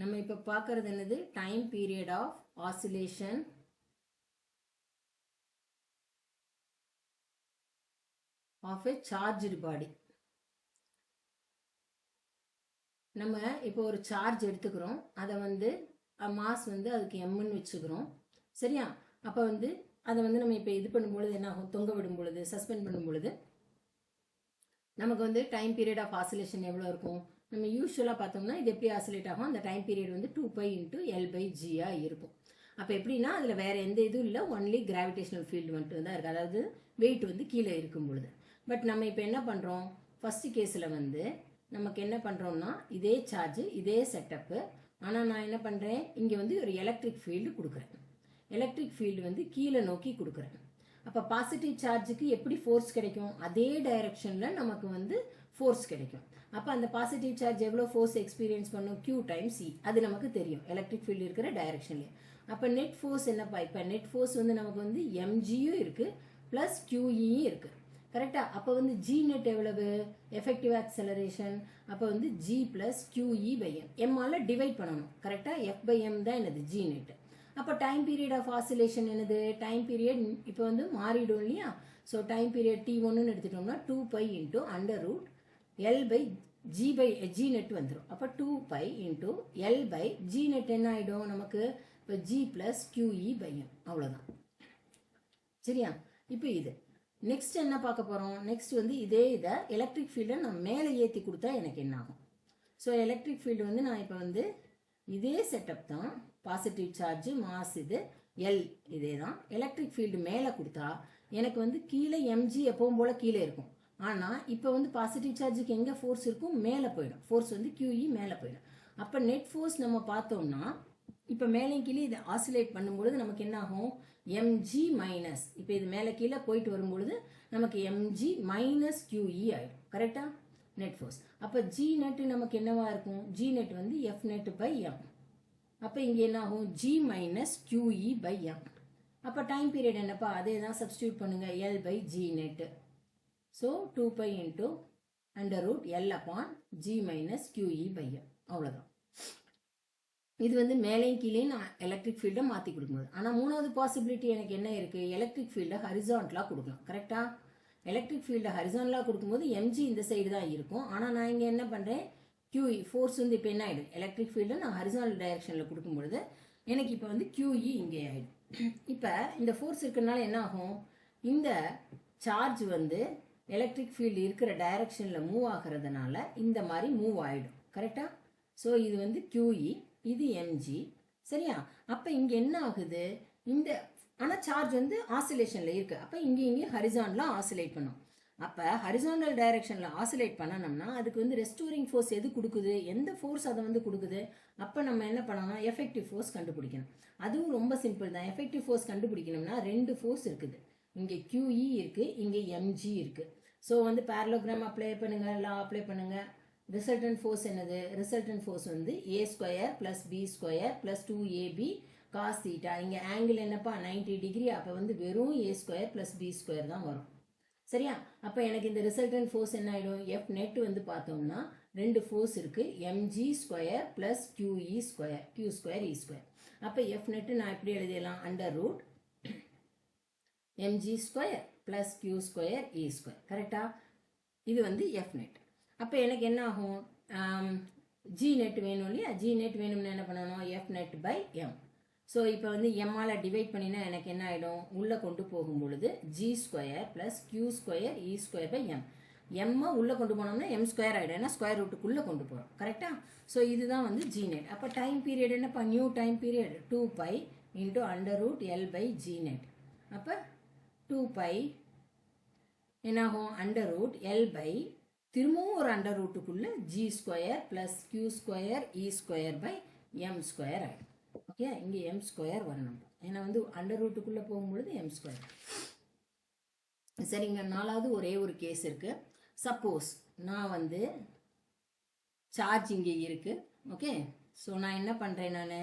நம்ம இப்போ பார்க்கறது என்னது time period of oscillation of a charged body. நம்ம இப்போ ஒரு சார்ஜ் எடுத்துக்கிறோம், அதை வந்து மாஸ் வந்து அதுக்கு எம்னு வச்சுக்கிறோம், சரியா? அப்போ வந்து அதை வந்து நம்ம இப்போ இது பண்ணும்பொழுது என்ன ஆகும், தொங்க விடும் பொழுது, சஸ்பெண்ட் பண்ணும் பொழுது நமக்கு வந்து டைம் பீரியட் ஆஃப் ஆசிலேஷன் எவ்வளோ இருக்கும்? நம்ம யூஸ்வலாக பார்த்தோம்னா இது எப்படி ஆசிலேட் ஆகும், அந்த டைம் பீரியட் வந்து 2π × L/g இருக்கும். அப்போ எப்படின்னா அதில் வேற எந்த இதுவும் இல்லை, ஒன்லி கிராவிடேஷனல் ஃபீல்டு மட்டும் தான் இருக்குது, அதாவது வெயிட் வந்து கீழே இருக்கும் பொழுது. பட் நம்ம இப்போ என்ன பண்ணுறோம், ஃபர்ஸ்ட் கேஸில் வந்து நமக்கு என்ன பண்ணுறோம்னா இதே சார்ஜ் இதே செட்டப்பு, ஆனால் நான் என்ன பண்ணுறேன், இங்கே வந்து ஒரு எலக்ட்ரிக் ஃபீல்டு கொடுக்குறேன். எலக்ட்ரிக் ஃபீல்டு வந்து கீழே நோக்கி கொடுக்குறேன். அப்போ பாசிட்டிவ் சார்ஜுக்கு எப்படி ஃபோர்ஸ் கிடைக்கும், அதே டைரக்ஷனில் நமக்கு வந்து ஃபோர்ஸ் கிடைக்கும். அப்போ அந்த பாசிட்டிவ் சார்ஜ் எவ்வளோ ஃபோர்ஸ் எக்ஸ்பீரியன்ஸ் பண்ணும், Q டைம்ஸ் E, அது நமக்கு தெரியும் எலக்ட்ரிக் ஃபீல்டு இருக்கிற டைரக்ஷன்லேயே. அப்போ நெட் ஃபோர்ஸ் என்னப்பா, இப்போ நெட் ஃபோர்ஸ் வந்து நமக்கு வந்து mgயும் இருக்குது ப்ளஸ் QEயும் இருக்குது, கரெக்டா? அப்போ வந்து G நெட் எவ்வளவு, எஃபெக்டிவ் ஆக்சலரேஷன், அப்போ வந்து G ப்ளஸ் QE/m, எம்மால் டிவைட் பண்ணணும், கரெக்டா? F/m தான் என்னது G நெட். அப்போ டைம் பீரியட் ஆஃப் ஆசிலேஷன் என்னது, டைம் பீரியட் இப்போ வந்து மாறிடும் இல்லையா? ஸோ டைம் பீரியட் T1ன்னு எடுத்துட்டோம்னா 2π × L/g நெட் வந்துடும். அப்போ 2π × L/g நெட் என்ன ஆகிடும் நமக்கு, இப்போ G ப்ளஸ் QE/m, அவ்வளோதான், சரியா? இப்போ இது நெக்ஸ்ட் என்ன பார்க்க போகிறோம், நெக்ஸ்ட் வந்து இதே இதை எலக்ட்ரிக் ஃபீல்டை நான் மேலே ஏற்றி கொடுத்தா எனக்கு என்ன ஆகும். ஸோ எலக்ட்ரிக் ஃபீல்டு வந்து நான் இப்போ வந்து இதே செட்டப் தான், பாசிட்டிவ் சார்ஜ் மாஸ் இது எல், இதே தான். எலக்ட்ரிக் ஃபீல்டு மேலே கொடுத்தா எனக்கு வந்து கீழே mg எப்பவும் போல் கீழே இருக்கும், ஆனால் இப்போ வந்து பாசிட்டிவ் சார்ஜுக்கு எங்கே ஃபோர்ஸ் இருக்கும், மேலே போயிடும், ஃபோர்ஸ் வந்து QE மேலே போயிடும். அப்போ நெட் ஃபோர்ஸ் நம்ம பார்த்தோம்னா இப்போ மேலே கீழே இதை ஆசிலேட் பண்ணும்பொழுது நமக்கு என்ன ஆகும், mg மைனஸ், இப்போ இது மேலே கீழே போயிட்டு வரும்பொழுது நமக்கு mg மைனஸ் QE ஆகிடும், கரெக்டா? Net force. அப்போ G நெட் நமக்கு என்னவா இருக்கும், G நெட் வந்து F net/m. அப்போ இங்கே என்ன ஆகும், G மைனஸ் QE/m. அப்போ டைம் பீரியட் என்னப்பா, அதே தான் சப்ஸ்டியூட் பண்ணுங்க, L/g net. So 2π × L/g minus QE/m, அவ்வளோதான். இது வந்து மேலேயும் கீழே நான் எலக்ட்ரிக் ஃபீல்டை மாற்றி கொடுக்கும்போது. ஆனால் மூணாவது பாசிபிலிட்டி எனக்கு என்ன இருக்குது, எலக்ட்ரிக் ஃபீல்டை ஹரிசான்டலாக கொடுக்கலாம், கரெக்டாக? எலக்ட்ரிக் ஃபீல்டை ஹரிசான்டலாக கொடுக்கும்போது mg இந்த சைடு தான் இருக்கும், ஆனால் நான் இங்கே என்ன பண்ணுறேன், QE ஃபோர்ஸ் வந்து இப்போ என்ன ஆகிடும், எலக்ட்ரிக் ஃபீல்டை நான் ஹரிசான்டல் டைரக்ஷனில் கொடுக்கும்பொழுது எனக்கு இப்போ வந்து QE இங்கே ஆகிடும். இப்போ இந்த ஃபோர்ஸ் இருக்கிறதுனால என்ன ஆகும், இந்த சார்ஜ் வந்து எலக்ட்ரிக் ஃபீல்டு இருக்கிற டைரக்ஷனில் மூவ் ஆகிறதுனால இந்த மாதிரி மூவ் ஆகிடும், கரெக்டாக? ஸோ இது வந்து QE, இது mg, சரியா? அப்போ இங்கே என்ன ஆகுது, இந்த ஆனால் சார்ஜ் வந்து ஆசிலேஷனில் இருக்குது, அப்போ இங்கே ஹரிசான்டலாக ஆசிலேட் பண்ணும். அப்போ ஹரிசான்டல் டைரக்ஷனில் ஆசிலேட் பண்ணணும்னா அதுக்கு வந்து ரெஸ்டோரிங் ஃபோர்ஸ் எது கொடுக்குது, எந்த ஃபோர்ஸ் அதை வந்து கொடுக்குது, அப்போ நம்ம என்ன பண்ணணும், எஃபெக்டிவ் ஃபோர்ஸ் கண்டுபிடிக்கணும். அதுவும் ரொம்ப சிம்பிள் தான். எஃபெக்டிவ் ஃபோர்ஸ் கண்டுபிடிக்கணும்னா ரெண்டு ஃபோர்ஸ் இருக்குது, இங்கே QE இருக்குது, இங்கே mg இருக்குது. ஸோ வந்து பேரலோகிராம் அப்ளை பண்ணுங்க, லா அப்ளை பண்ணுங்க. ரிசல்டன்ட் ஃபோர்ஸ் என்னது, ரிசல்டன்ட் ஃபோர்ஸ் வந்து a² + b² + 2ab cos θ. இங்கே ஆங்கிள் என்னப்பா 90 டிகிரி, அப்போ வந்து வெறும் a² + b² தான் வரும், சரியா? அப்போ எனக்கு இந்த ரிசல்டன்ட் ஃபோர்ஸ் என்ன ஆகிடும், F நெட் வந்து பார்த்தோம்னா ரெண்டு ஃபோர்ஸ் இருக்குது, mg² + QE², Q²E². அப்போ F நெட்டு நான் எப்படி எழுதிடலாம், √mg² + Q²E², கரெக்டா? இது வந்து F நெட். அப்போ எனக்கு என்ன ஆகும், G நெட் வேணும் இல்லையா, G நெட் வேணும்னா என்ன பண்ணணும், F net/m. ஸோ இப்போ வந்து எம்மால் டிவைட் பண்ணினா எனக்கு என்ன ஆகிடும், உள்ளே கொண்டு போகும் பொழுது G² + Q²E²/m. எம்மை உள்ளே கொண்டு போனோம்னா m² ஆகிடும், ஏன்னா ஸ்கொயர் ரூட்டுக்குள்ளே கொண்டு போகிறோம், கரெக்டாக? ஸோ இதுதான் வந்து G நெட். அப்போ டைம் பீரியட் என்னப்பா, new time period 2π × L/g net. அப்போ 2π என்னாகும், √L/ திரும்பவும் ஒரு அண்டர் ரூட்டுக்குள்ள G² + Q²E²/m² ஆகிடும். ஓகே, இங்கே m² வரணும், ஏன்னா வந்து அண்டர் ரூட்டுக்குள்ளே போகும்பொழுது m². சரிங்க. நாலாவது ஒரே ஒரு கேஸ் இருக்குது. சப்போஸ் நான் வந்து சார்ஜ் இங்கே இருக்குது, ஓகே. ஸோ நான் என்ன பண்ணுறேன், நான்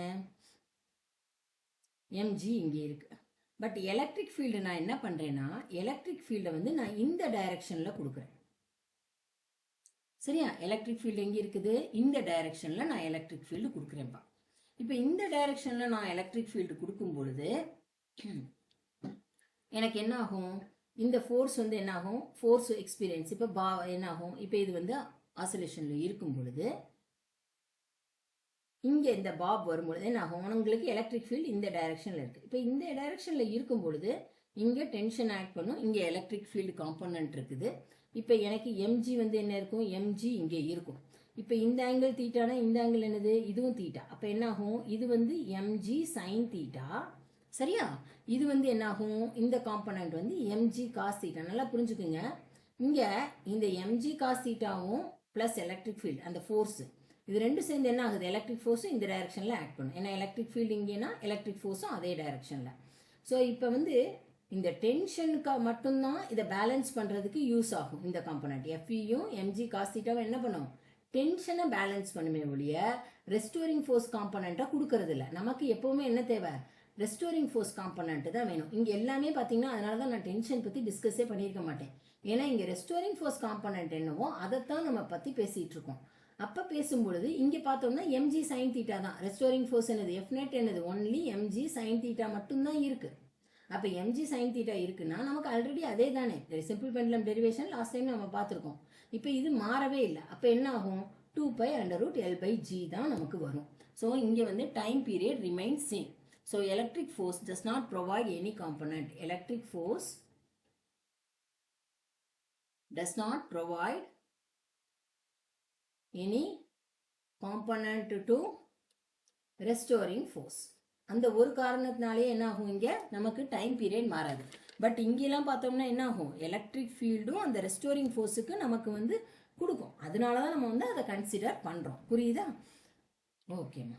mg இங்கே இருக்குது, பட் எலக்ட்ரிக் ஃபீல்டு நான் என்ன பண்ணுறேன்னா எலக்ட்ரிக் ஃபீல்டை வந்து நான் இந்த டைரக்ஷனில் கொடுக்குறேன். சரியா? எலக்ட்ரிக் ஃபீல்டு எங்கே இருக்குது? இந்த டைரக்ஷனில் நான் எலக்ட்ரிக் ஃபீல்டு கொடுக்குறேன்ப்பா. இப்போ இந்த டைரக்ஷனில் நான் எலக்ட்ரிக் ஃபீல்டு கொடுக்கும் பொழுது எனக்கு என்ன ஆகும்? இந்த ஃபோர்ஸ் வந்து என்ன ஆகும்? ஃபோர்ஸ் எக்ஸ்பீரியன்ஸ் இப்போ என்ன ஆகும்? இப்போ இது வந்து ஆசோலேஷனில் இருக்கும் பொழுது இங்கே இந்த பாப் வரும்பொழுது என்ன ஆகும்? உங்களுக்கு எலக்ட்ரிக் ஃபீல்டு இந்த டைரக்ஷனில் இருக்குது. இப்போ இந்த டைரக்ஷனில் இருக்கும் பொழுது இங்கே டென்ஷன் ஆக்ட் பண்ணும், இங்கே எலக்ட்ரிக் ஃபீல்டு காம்பனன்ட் இருக்குது. இப்போ எனக்கு எம்ஜி வந்து என்ன இருக்கும்? எம்ஜி இங்கே இருக்கும். இப்போ இந்த ஆங்கிள் தீட்டானா இந்த ஆங்கிள் என்னது? இதுவும் தீட்டா. அப்போ என்ன ஆகும்? இது வந்து எம்ஜி சைன் தீட்டா. சரியா? இது வந்து என்ன ஆகும்? இந்த காம்பனன்ட் வந்து எம்ஜி காஸ் தீட்டா. நல்லா புரிஞ்சுக்குங்க. இங்கே இந்த எம்ஜி காஸ் தீட்டாவும் ப்ளஸ் எலக்ட்ரிக் ஃபீல்டு அந்த ஃபோர்ஸு இது ரெண்டும் சேர்ந்து என்ன ஆகுது? எலக்ட்ரிக் ஃபோர்ஸும் இந்த டைரக்ஷனில் ஆக்ட் பண்ணும். ஏன்னா எலக்ட்ரிக் ஃபீல்டு இங்கேனா எலக்ட்ரிக் ஃபோர்ஸும் அதே டைரக்ஷனில். ஸோ இப்போ வந்து இந்த டென்ஷனுக்கு மட்டும்தான் இதை பேலன்ஸ் பண்ணுறதுக்கு யூஸ் ஆகும் இந்த காம்பனண்ட். எஃப்இயும் எம்ஜி காஸ் தீட்டாவும் என்ன பண்ணும்? டென்ஷனை பேலன்ஸ் பண்ணுமே ஒழிய ரெஸ்டோரிங் ஃபோர்ஸ் காம்பனண்ட்டாக கொடுக்கறது இல்லை. நமக்கு எப்போவுமே என்ன தேவை? ரெஸ்டோரிங் ஃபோர்ஸ் காம்பனண்ட் தான் வேணும். இங்கே எல்லாமே பார்த்தீங்கன்னா அதனால தான் நான் டென்ஷன் பற்றி டிஸ்கஸே பண்ணியிருக்க மாட்டேன். ஏன்னா இங்கே ரெஸ்டோரிங் ஃபோர்ஸ் காம்பனண்ட் என்னவோ அதைத்தான் நம்ம பற்றி பேசிகிட்டு இருக்கோம். அப்போ பேசும்பொழுது இங்கே பார்த்தோம்னா எம்ஜி சைன் தீட்டா தான். ரெஸ்டோரிங் ஃபோர்ஸ் என்னது? எஃப்நெட் என்னது? ஒன்லி எம்ஜி சைன் தீட்டா மட்டும்தான் இருக்குது. அப்போ எம்ஜி சைன் தீட்டா இருக்குன்னா நமக்கு ஆல்ரெடி அதே தானே. Simple pendulum derivation last time நம்ம பார்த்துருக்கோம். இப்போ இது மாறவே இல்லை. அப்போ என்ன ஆகும்? 2π√L/g தான் நமக்கு வரும். ஸோ இங்கே வந்து time period remains same. So electric force does not provide any component. Electric force does not provide any component to restoring force. அந்த ஒரு காரணத்தினாலே என்ன ஆகும்? இங்கே நமக்கு டைம் பீரியட் மாறாது. பட் இங்கெல்லாம் பார்த்தோம்னா என்ன ஆகும்? எலக்ட்ரிக் ஃபீல்டும் அந்த ரெஸ்டோரிங் ஃபோர்ஸுக்கு நமக்கு வந்து கொடுக்கும். அதனால தான் நம்ம வந்து அதை கன்சிடர் பண்ணுறோம். புரியுதா? ஓகேம்மா.